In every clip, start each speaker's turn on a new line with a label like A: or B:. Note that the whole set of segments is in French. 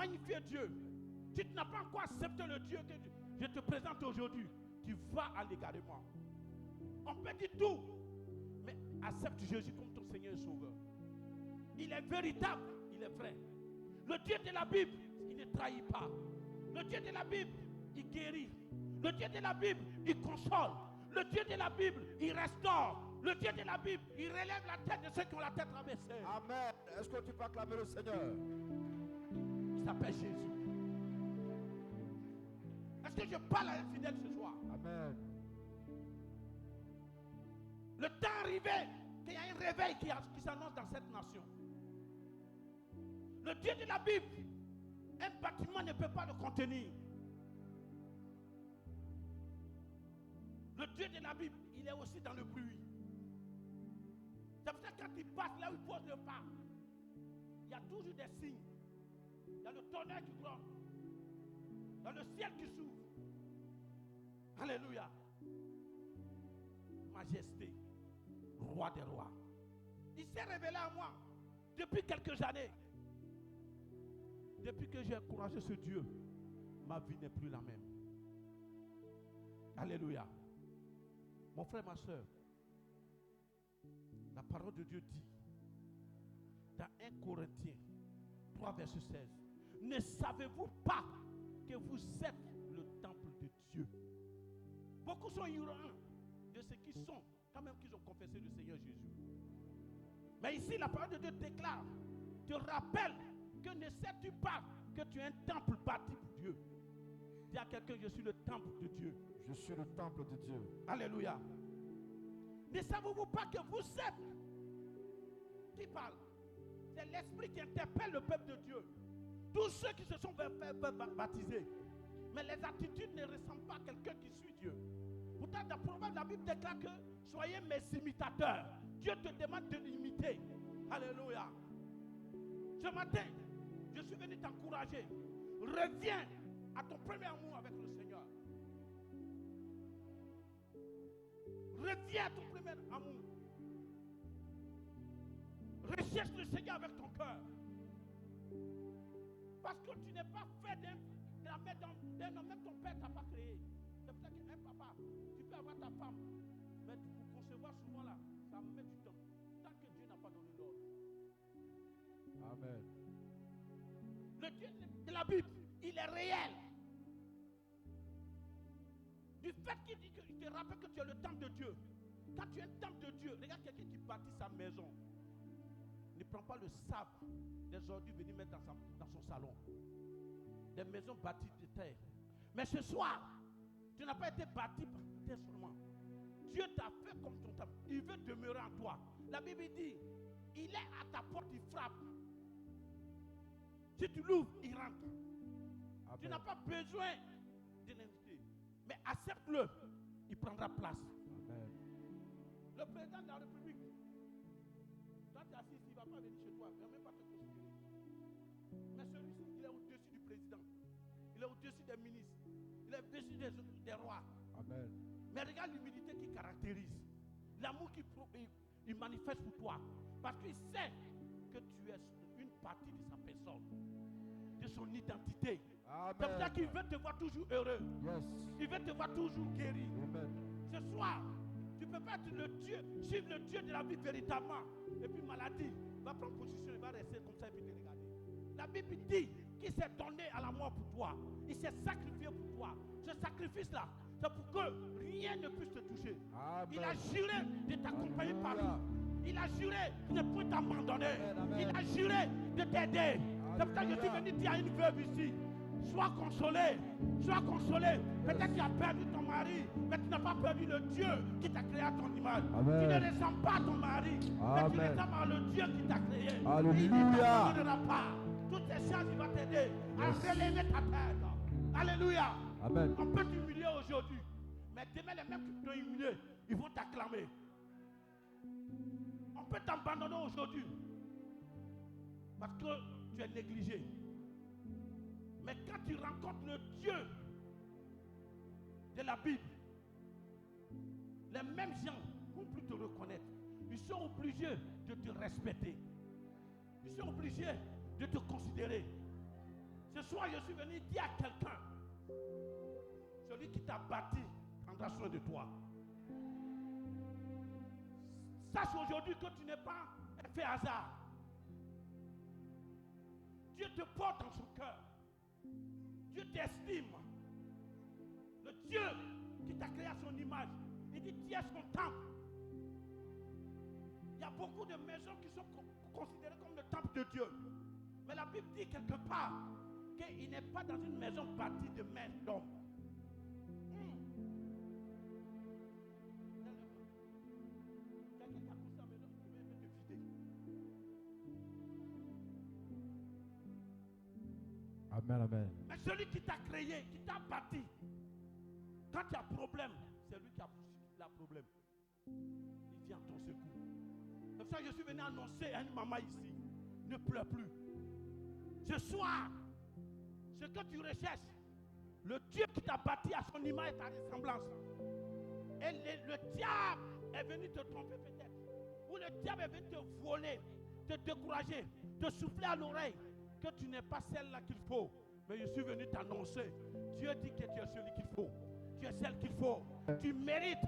A: magnifier Dieu, si tu n'as pas encore accepté le Dieu que je te présente aujourd'hui, tu vas à l'égarement. On peut dire tout, mais accepte Jésus comme ton Seigneur et Sauveur. Il est véritable, il est vrai. Le Dieu de la Bible, il ne trahit pas. Le Dieu de la Bible, il guérit. Le Dieu de la Bible, il console. Le Dieu de la Bible, il restaure. Le Dieu de la Bible, il relève la tête de ceux qui ont la tête rabaissée.
B: Amen. Est-ce que tu peux acclamer le Seigneur?
A: Il s'appelle Jésus. Est-ce que je parle à un fidèle ce soir?
B: Amen.
A: Le temps arrivé qu'il y a un réveil qui s'annonce dans cette nation. Le Dieu de la Bible, un bâtiment ne peut pas le contenir. Le Dieu de la Bible, il est aussi dans le bruit. C'est pour ça que quand il passe là où il pose le pas, il y a toujours des signes. Il y a le tonnerre qui gronde. Il y a le ciel qui s'ouvre. Alléluia. Majesté, roi des rois. Il s'est révélé à moi depuis quelques années. Depuis que j'ai encouragé ce Dieu, ma vie n'est plus la même. Alléluia. Mon frère, ma soeur, la parole de Dieu dit dans 1 Corinthiens 3, verset 16, ne savez-vous pas que vous êtes le temple de Dieu? Beaucoup sont ignorants de ce qu'ils sont, quand même qu'ils ont confessé le Seigneur Jésus. Mais ici, la parole de Dieu déclare, te rappelle que ne sais-tu pas que tu es un temple bâti pour Dieu? Dis à quelqu'un, je suis le temple de Dieu.
B: Je suis le temple de Dieu.
A: Alléluia. Ne savez-vous pas que vous êtes? Qui parle? C'est l'Esprit qui interpelle le peuple de Dieu. Tous ceux qui se sont fait baptiser. Mais les attitudes ne ressemblent pas à quelqu'un qui suit Dieu. Pourtant, dans Proverbe, la Bible déclare que soyez mes imitateurs. Dieu te demande de l'imiter. Alléluia. Ce matin, je suis venu t'encourager. Reviens à ton premier amour avec le Seigneur. Reviens à ton premier amour. Recherche le Seigneur avec ton cœur. Parce que tu n'es pas fait d'un homme, même ton père t'a pas créé. C'est pour ça qu'un papa, tu peux avoir ta femme, mais pour concevoir souvent là, ça met du temps. Tant que Dieu n'a pas donné l'ordre.
B: Amen.
A: Le Dieu de la Bible, il est réel. Du fait qu'il dit qu'il te rappelle que tu es le temple de Dieu. Quand tu es un temple de Dieu, regarde quelqu'un qui bâtit sa maison. Ne prend pas le sable des ordures venir mettre dans son salon. Des maisons bâties de terre. Mais ce soir, tu n'as pas été bâti par terre seulement. Dieu t'a fait comme ton temple. Il veut demeurer en toi. La Bible dit, il est à ta porte, il frappe. Si tu l'ouvres, il rentre. Amen. Tu n'as pas besoin de l'inviter. Mais accepte-le, il prendra place.
B: Amen.
A: Le président de la République, toi tu es assis ici, il ne va pas venir chez toi, il ne va même pas te considérer. Mais celui-ci, il est au-dessus du président. Il est au-dessus des ministres. Il est au-dessus des rois.
B: Amen.
A: Mais regarde l'humilité qui caractérise. L'amour qu'il manifeste pour toi. Parce qu'il sait que tu es une partie de sa personne. De son identité. C'est pour ça qu'il veut te voir toujours heureux.
B: Yes.
A: Il veut te voir toujours guéri.
B: Amen.
A: Ce soir, tu ne peux pas être le Dieu, suivre le Dieu de la vie véritablement. Et puis maladie, va prendre position, il va rester comme ça et puis te regarder. La Bible dit qu'il s'est donné à la mort pour toi. Il s'est sacrifié pour toi. Ce sacrifice-là, c'est pour que rien ne puisse te toucher.
B: Amen.
A: Il a juré de t'accompagner partout. Il a juré de ne plus t'abandonner. Il a juré de t'aider. C'est pour ça que je suis venu dire à une veuve ici. Sois consolé. Sois consolé. Peut-être que tu as perdu ton mari, mais tu n'as pas perdu le Dieu qui t'a créé à ton image.
B: Amen.
A: Tu ne ressembles pas à ton mari, mais tu ressembles à le Dieu qui t'a créé.
B: Alléluia.
A: Et il ne t'abandonnera pas. Toutes ces choses, il va t'aider à relever ta tête. Alléluia.
B: Amen.
A: On peut t'humilier aujourd'hui, mais demain les mêmes qui t'ont humilié, ils vont t'acclamer. On peut t'abandonner aujourd'hui parce que tu es négligé. Mais quand tu rencontres le Dieu de la Bible, les mêmes gens vont plus te reconnaître. Ils sont obligés de te respecter. Ils sont obligés de te considérer. Ce soir, je suis venu dire à quelqu'un, celui qui t'a bâti prendra soin de toi. Sache aujourd'hui que tu n'es pas un fait hasard. Dieu te porte dans son cœur. Dieu t'estime. Le Dieu qui t'a créé à son image, il dit tu es son temple. Il y a beaucoup de maisons qui sont considérées comme le temple de Dieu. Mais la Bible dit quelque part qu'il n'est pas dans une maison bâtie de mains d'hommes. Quelqu'un qui a construit la maison, il veut te vider.
B: Amen, amen.
A: Mais celui qui t'a créé, qui t'a bâti, quand il y a problème, c'est lui qui a problème. Il vient à ton secours. Comme ça, je suis venu annoncer à une maman ici, ne pleure plus. Ce soir, ce que tu recherches, le Dieu qui t'a bâti à son image et ta ressemblance. Et le diable est venu te tromper peut-être. Ou le diable est venu te voler, te décourager, te souffler à l'oreille que tu n'es pas celle-là qu'il faut. Mais je suis venu t'annoncer. Dieu dit que tu es celui qu'il faut. Tu es celle qu'il faut. Tu mérites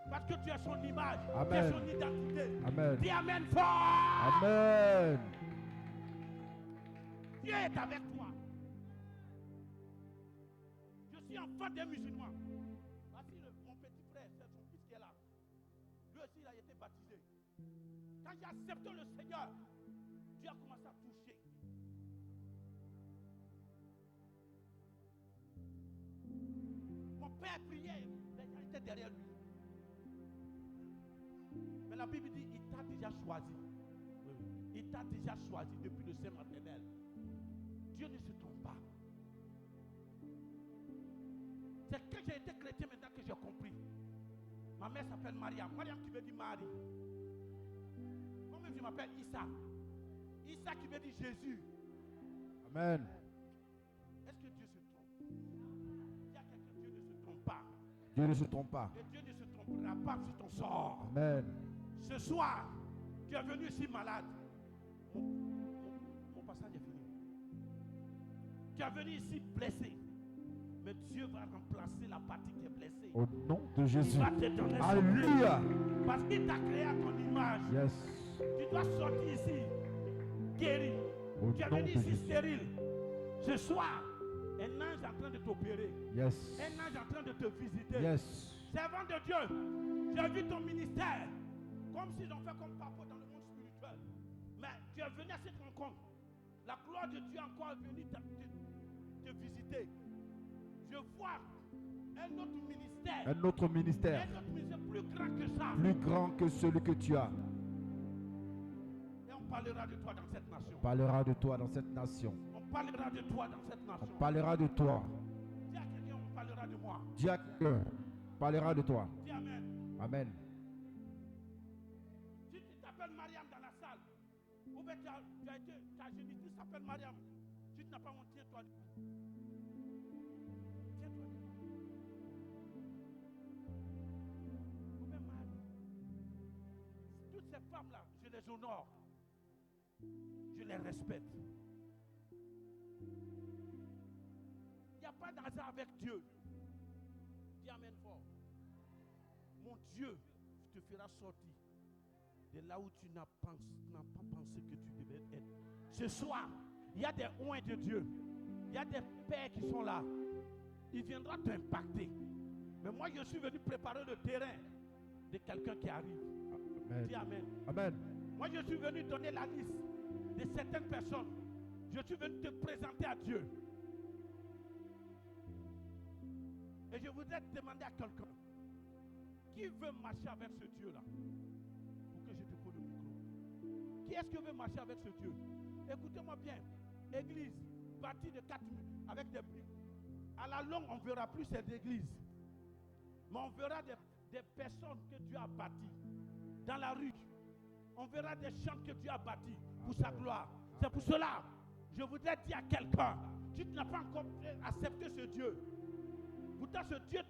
A: parce que tu es son image.
B: Amen.
A: Tu es son identité.
B: Amen.
A: Dis Amen fort.
B: Amen.
A: Dieu est avec toi. Je suis enfant des musulmans. Voici mon petit frère, c'est son fils qui est là. Lui aussi, il a été baptisé. Quand j'ai accepté le Seigneur, Dieu a commencé à toucher. Mon père priait, les gens étaient derrière lui. Mais la Bible dit, il t'a déjà choisi. Il t'a déjà choisi depuis le sein maternel. Dieu ne se trompe pas. C'est que j'ai été chrétien maintenant que j'ai compris. Ma mère s'appelle Mariam. Mariam qui veut dire Marie. Moi-même je m'appelle Issa. Issa qui veut dire Jésus.
B: Amen.
A: Est-ce que Dieu se trompe? Il y a quelqu'un, Dieu ne se trompe pas.
B: Dieu ne se trompe pas.
A: Et Dieu ne se trompera pas sur ton sort.
B: Amen.
A: Ce soir, tu es venu ici malade. Mon passage est fini. Tu es venu ici blessé. Mais Dieu va remplacer la partie qui est blessée.
B: Au nom de Jésus.
A: Il va te donner son
B: Alléluia.
A: gré. Parce qu'il t'a créé à ton image.
B: Yes.
A: Tu dois sortir ici guéri.
B: Au
A: Tu es
B: nom
A: venu
B: de
A: ici
B: Jésus.
A: stérile. Ce soir, un ange est en train de t'opérer.
B: Yes.
A: Un ange est en train de te visiter.
B: Yes.
A: Servant de Dieu, j'ai vu ton ministère comme s'ils ont fait comme papa dans le monde spirituel. Mais tu es venu à cette rencontre. La gloire de Dieu encore est venue te visiter. Je vois un autre ministère.
B: Un autre ministère.
A: Un autre ministère plus grand que ça.
B: Plus grand que celui que tu as.
A: Et on parlera de toi dans cette nation.
B: On parlera de toi dans cette nation.
A: On parlera de toi dans cette nation.
B: On parlera de toi.
A: Dis à quelqu'un, on parlera de moi.
B: Dis à quelqu'un, on parlera de toi.
A: Dis Amen.
B: Amen.
A: Si tu t'appelles Mariam dans la salle, ou bien ta génitrice s'appelle Mariam, si tu n'as pas mon tiens-toi debout. Tiens-toi debout. Ou bien Marie. Toutes ces femmes-là, je les honore. Je les respecte. Il n'y a pas d'hasard avec Dieu. Dis Amen fort. Mon Dieu te fera sortir de là où tu n'as pas pensé que tu devais être. Ce soir, il y a des oins de Dieu. Il y a des pères qui sont là. Il viendra t'impacter. Mais moi, je suis venu préparer le terrain de quelqu'un qui arrive.
B: Amen.
A: Dis Amen.
B: Amen.
A: Moi, je suis venu donner la liste de certaines personnes. Je suis venu te présenter à Dieu. Et je voudrais te demander à quelqu'un qui veut marcher avec ce Dieu-là. Pour que je te pose le micro. Qui est-ce qui veut marcher avec ce Dieu? Écoutez-moi bien. Église bâtie de 4 murs avec des briques. À la longue, on ne verra plus cette église. Mais on verra des personnes que Dieu a bâties dans la rue. On verra des champs que Dieu a bâtis pour sa gloire. C'est pour cela, je voudrais dire à quelqu'un, si tu n'as pas encore accepté ce Dieu, pourtant ce Dieu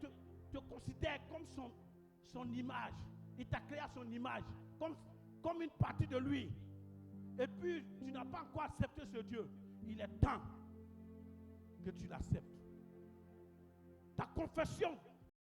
A: te considère comme son image. Il t'a créé à son image, comme une partie de lui. Et puis, tu n'as pas encore accepté ce Dieu. Il est temps tu l'acceptes. Ta confession